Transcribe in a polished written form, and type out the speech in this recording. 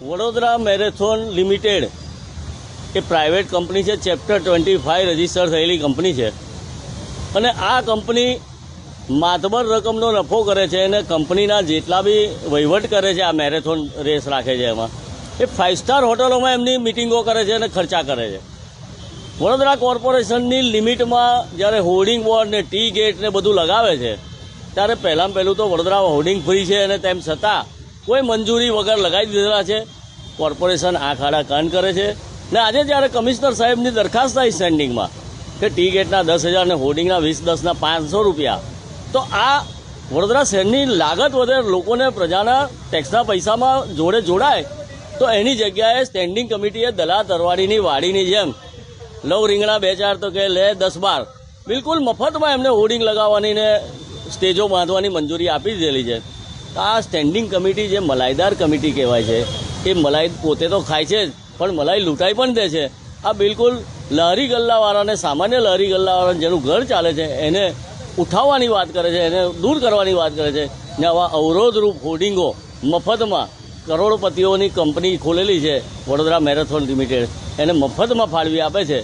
Vadodara marathon limited એ private company છે, chapter 25 register થયેલી company છે અને આ કંપની માતબર રકમનો નફો કરે છે અને કંપનીના જેટલા બી વહીવટ કરે છે, આ મેરેથોન રેસ રાખે છે એમાં એ 5 સ્ટાર હોટલોમાં એમની મિટિંગો કરે છે અને ખર્ચા કરે છે. વડોદરા કોર્પોરેશનની લિમિટમાં જ્યારે હોર્ડિંગ બોર્ડ ને ટી ગેટ ને બધું લગાવે છે ત્યારે પહેલાં તો વડોદરા હોર્ડિંગ ફ્રી છે અને તેમ છતાં કોઈ મંજૂરી વગર લગાવી દીધેલા છે. કોર્પોરેશન આ ખાડા કાન કરે છે ને આજે જ્યારે કમિશનર સાહેબની દરખાસ્ત આવી સ્ટેન્ડિંગમાં કે ટી ગેટના 10,000 ને હોર્ડિંગના 20-10ના 500 રૂપિયા, તો આ વડોદરા શહેરની લાગત વધે, લોકોને પ્રજાના ટેક્સના પૈસામાં જોડાય, તો એની જગ્યાએ સ્ટેન્ડિંગ કમિટીએ દલા તરવાડીની વાડીની જેમ લવ રીંગણા 2-4 તો કે લે 10-12 બિલકુલ મફતમાં એમને હોર્ડિંગ લગાવવાની ને સ્ટેજો બાંધવાની મંજૂરી આપી દીધેલી છે. આ સ્ટેન્ડિંગ કમિટી જે મલાઈદાર કમિટી કહેવાય છે, એ મલાઈ પોતે તો ખાય છે જ પણ મલાઈ લૂંટાઈ પણ દે છે. આ બિલકુલ લહેરી ગલ્લાવાળાને, સામાન્ય લહેરી ગલ્લાવાળાને જેનું ઘર ચાલે છે એને ઉઠાવવાની વાત કરે છે, એને દૂર કરવાની વાત કરે છે ને આવા અવરોધરૂપ હોર્ડિંગો મફતમાં કરોડપતિઓની કંપની ખોલેલી છે વડોદરા મેરેથોન લિમિટેડ, એને મફતમાં ફાળવી આપે છે.